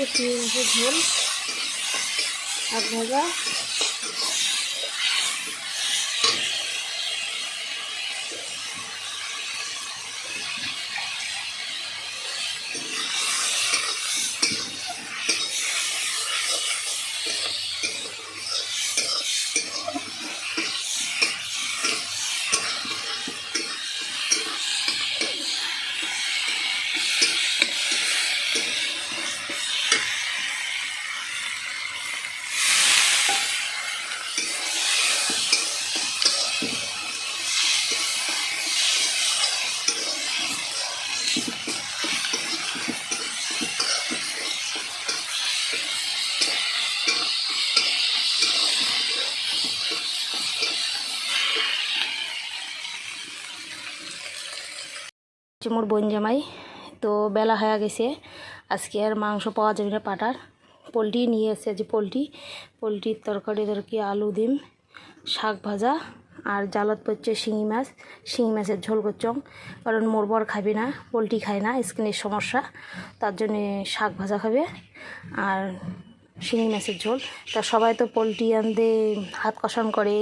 দিয়ে চিংড়ি মাছের ঝোল শাক ভাজা। মোর বোন জামাই তো বেলা হয়ে গেছে, আজকে আর মাংস পাওয়া যাবে না পাটার, পোলট্রি নিয়ে এসে যে পোলট্রির তরকারি আলু ডিম শাক ভাজা আর জালত পড়ছে শিঙি মাছের ঝোল করছং। কারণ মোর বর খাবে না, পোলট্রি খায় না, স্কিনের সমস্যা, তার জন্যে শাক ভাজা খাবে আর শিঙি মাছের ঝোল। তা সবাই তো পোলট্রি আনতে হাত কষান করে,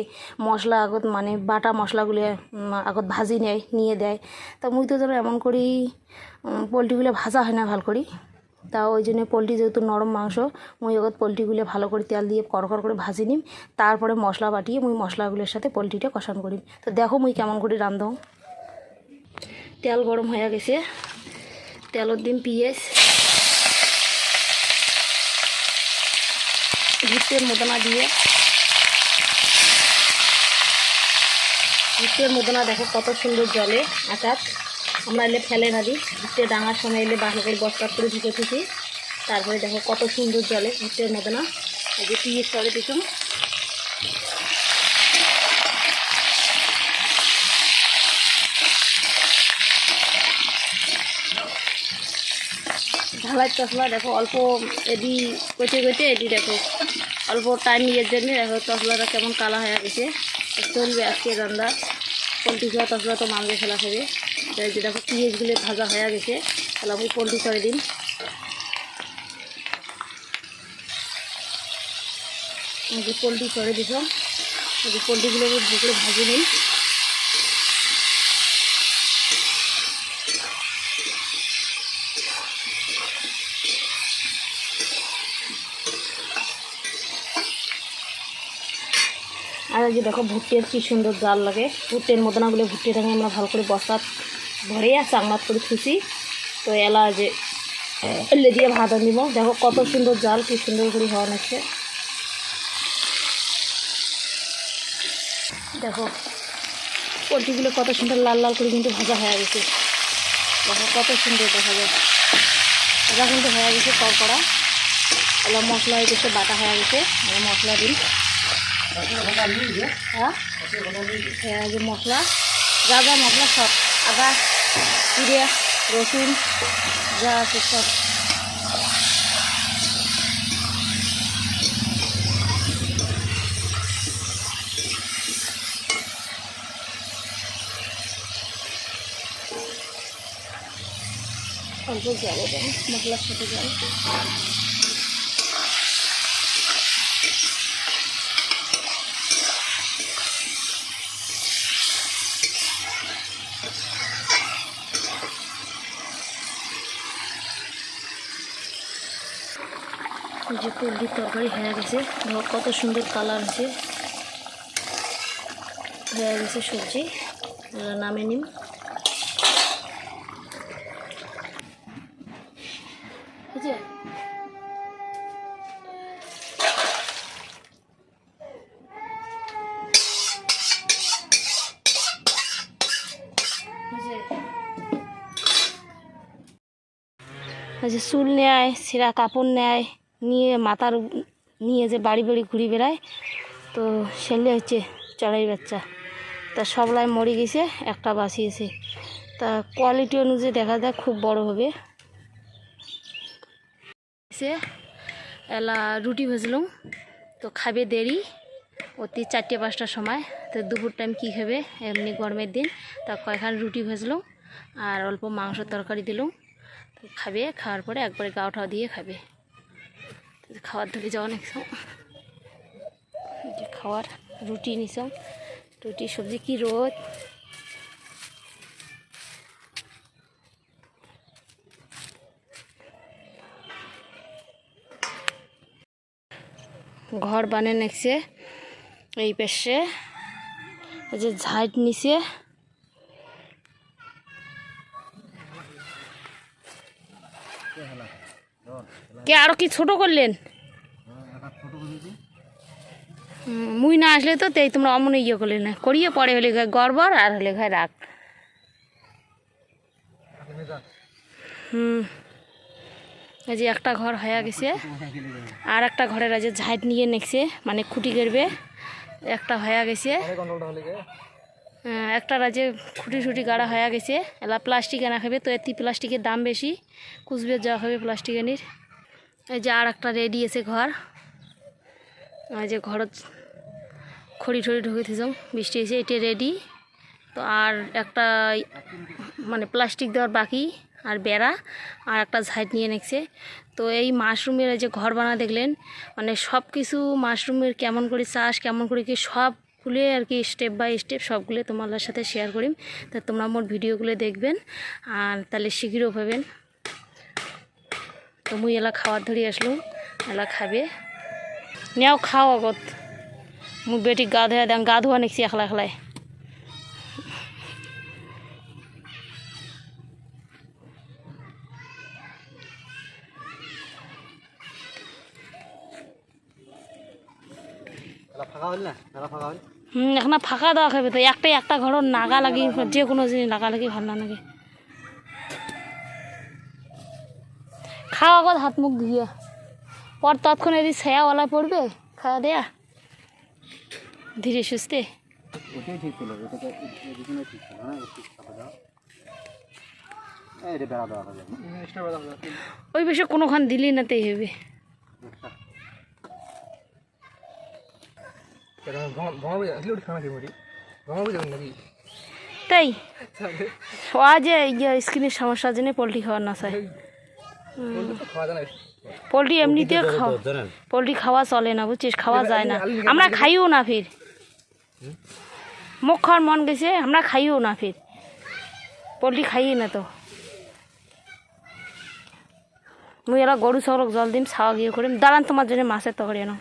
মশলা আগত মানে বাটা মশলাগুলো আগত ভাজি নিয়ে দেয়। তা মুই তো ধরো এমন করি পোলট্রিগুলো ভাজা হয় না ভালো করি। তা ওই জন্য পোলট্রি যেহেতু নরম মাংস, মুই আগত পোলট্রিগুলো ভালো করে তেল দিয়ে কড়কড় করে ভাজি নিম, তারপরে মশলা বাটিয়ে মুই মশলাগুলোর সাথে পোলট্রিটা কষান করি। তো দেখো মুই কেমন করে রান্ধো। তেল গরম হয়ে গেছে, তেলের দিন পিঁয়াজ ভুট্টের মদনা দিয়ে, ভুট্টের মদনা দেখো কত সুন্দর জলে আচার, আমরা এলে ফেলে না দিই, ভুট্টে ডাঙার সময় এলে ভালো করে বস্তা করে ঢুকে থাকি। তারপরে দেখো কত সুন্দর জলে ভুট্টের মদনা, এই যে পিঁয়াজ করে দিতাম। ঢালাই তসলা দেখো অল্প এদি কইতে এদি দেখো অল্প টাইম ইয়ের জন্য দেখো তসলাটা কেমন কালা হয়ে গেছে। চলবে আজকে রান্না, পোলট্রি খাওয়া তসলা তো মাংসে ফেলা খাবে। তাই যে দেখো পিঁয়াজগুলো ভাজা হয়ে গেছে, তাহলে আমি পোলট্রি করে দিন। যে পোলট্রি করে দিতাম, যে পোলট্রিগুলো ভুকড়ে ভাজি নিই। আর এই যে দেখো ভুট্টের কী সুন্দর জাল লাগে, ভুট্টের মদনাগুলো ভুট্টেটাকে আমরা ভালো করে বস্তা ভরে চাংলাত করে খুশি। তো এলা যে এলে দিয়ে ভাজা নিব, দেখো কত সুন্দর জাল, কি সুন্দর করে হওয়া লাগছে। দেখো পোলট্রিগুলো কত সুন্দর লাল লাল করে কিন্তু ভাজা হয়ে গেছে, দেখো কত সুন্দর দেখা যায়। ভাজা কিন্তু হয়ে গেছে কড়কড়া, এলা মশলা এসে বাটা হয়ে গেছে, মশলা দিন। হ্যাঁ যে মশলা যা যা মশলা সব আদা জিরে রসুন যা আছে সব অল্প জল দেন মশলার সাথে জল। যে পোলট্রির তরকারি হয়ে গেছে, কত সুন্দর কালার হয়েছে, হয়ে গেছে সবজি, নামে নিম। বুঝছে যে চুল নেয়, ছেঁড়া কাপড় নেয়, নিয়ে মাথার নিয়ে যে বাড়ি বাড়ি ঘুরে বেড়ায়, তো সেলে হচ্ছে চড়াই বাচ্চা। তা সবলাই মরে গেছে, একটা বাঁচিয়েছে। তা কোয়ালিটি অনুযায়ী দেখা যায় খুব বড় হবে। সে এলা রুটি ভাজলাম, তো খাবে দেরি অতি 4-5টার সময়। তো দুপুর টাইম কী খাবে এমনি গরমের দিন, তা কয়েকখান রুটি ভাজলাম আর অল্প মাংস তরকারি দিলাম। তো খাবে, খাওয়ার পরে একবারে গাও ঠাও দিয়ে খাবে। খাবার ধরে যাওয়া অনেক যে খাওয়ার রুটি নিছ রুটি সবজি কি রোদ ঘর বানিয়ে নেছে এই পাশে এই যে ঝাইট নিচে কে আরো কি ছোট করলেন মুই না আসলে তো তাই তোমরা অমন ইয়ে করলে না করিয়ে পরে হলে গায়ে গড়বড় আর হলে গায়ে রাখ এই যে একটা ঘর হয়ে গেছে আর একটা ঘরের আছে ঝাইট নিয়ে নেছে মানে খুঁটি গেড়বে একটা হয়ে গেছে একটা রাজে খুঁটি ছুটি গাড়া হয়ে গেছে এলা প্লাস্টিক আনা খাবে তো এটি প্লাস্টিকের দাম বেশি কুচবিহার যাওয়া হবে প্লাস্টিক আনির এই যে আর একটা রেডি আছে ঘর এই যে ঘর খড়ি ঠড়ি ঢুকে দিয়েছিলাম বৃষ্টি এসে এটা রেডি তো আর একটা মানে প্লাস্টিক দেওয়ার বাকি আর বেড়া আর একটা ঝাইট নিয়ে নেছে তো এই মাশরুমের যে ঘর বানা দেখলেন মানে সব কিছু মাশরুমের কেমন করে চাষ কেমন করে কি সবগুলো আর কি স্টেপ বাই স্টেপ সবগুলো তোমাদের সাথে শেয়ার করিম তা তোমরা মোট ভিডিওগুলো দেখবেন আর তাহলে শীঘ্রও পাবেন তো মুই এলা খাওয়ার ধরে আসলুম এলা খাবে নেও খাও আগত মুই বেটি গা ধোয়া দেন গা ধোয়া নিচ্ছি একলা একলাই এখন ফাঁকা দেওয়া খাবে তো একটা ঘর নাগা লাগি যে কোনো জিনিস নাগা লাগি ভাল না লাগে খাওয়া আগত হাত মুখ ধুয়ে পর তৎক্ষণ এদি ছায়াওয়ালা পড়বে খাওয়া দেয়া ধীরে সুস্থে ওই বেশি কোনোখান দিলি না তাই হবে তাই আজ স্কিনের সমস্যার জন্য পোলট্রি খাওয়ার না চাই পোলট্রি এমনিতে পোলট্রি খাওয়া চলে না বুঝছিস খাওয়া যায় না আমরা খাইও না ফির মুখ খাওয়ার মন গেছে আমরা খাইও না ফির পোলট্রি খাইয়ে না তো মুই এরা গরু ছাগলক জল দিম ছাওয়া গিয়ে করিম দাঁড়ান তোমার জন্য মাছের তরকারি আনো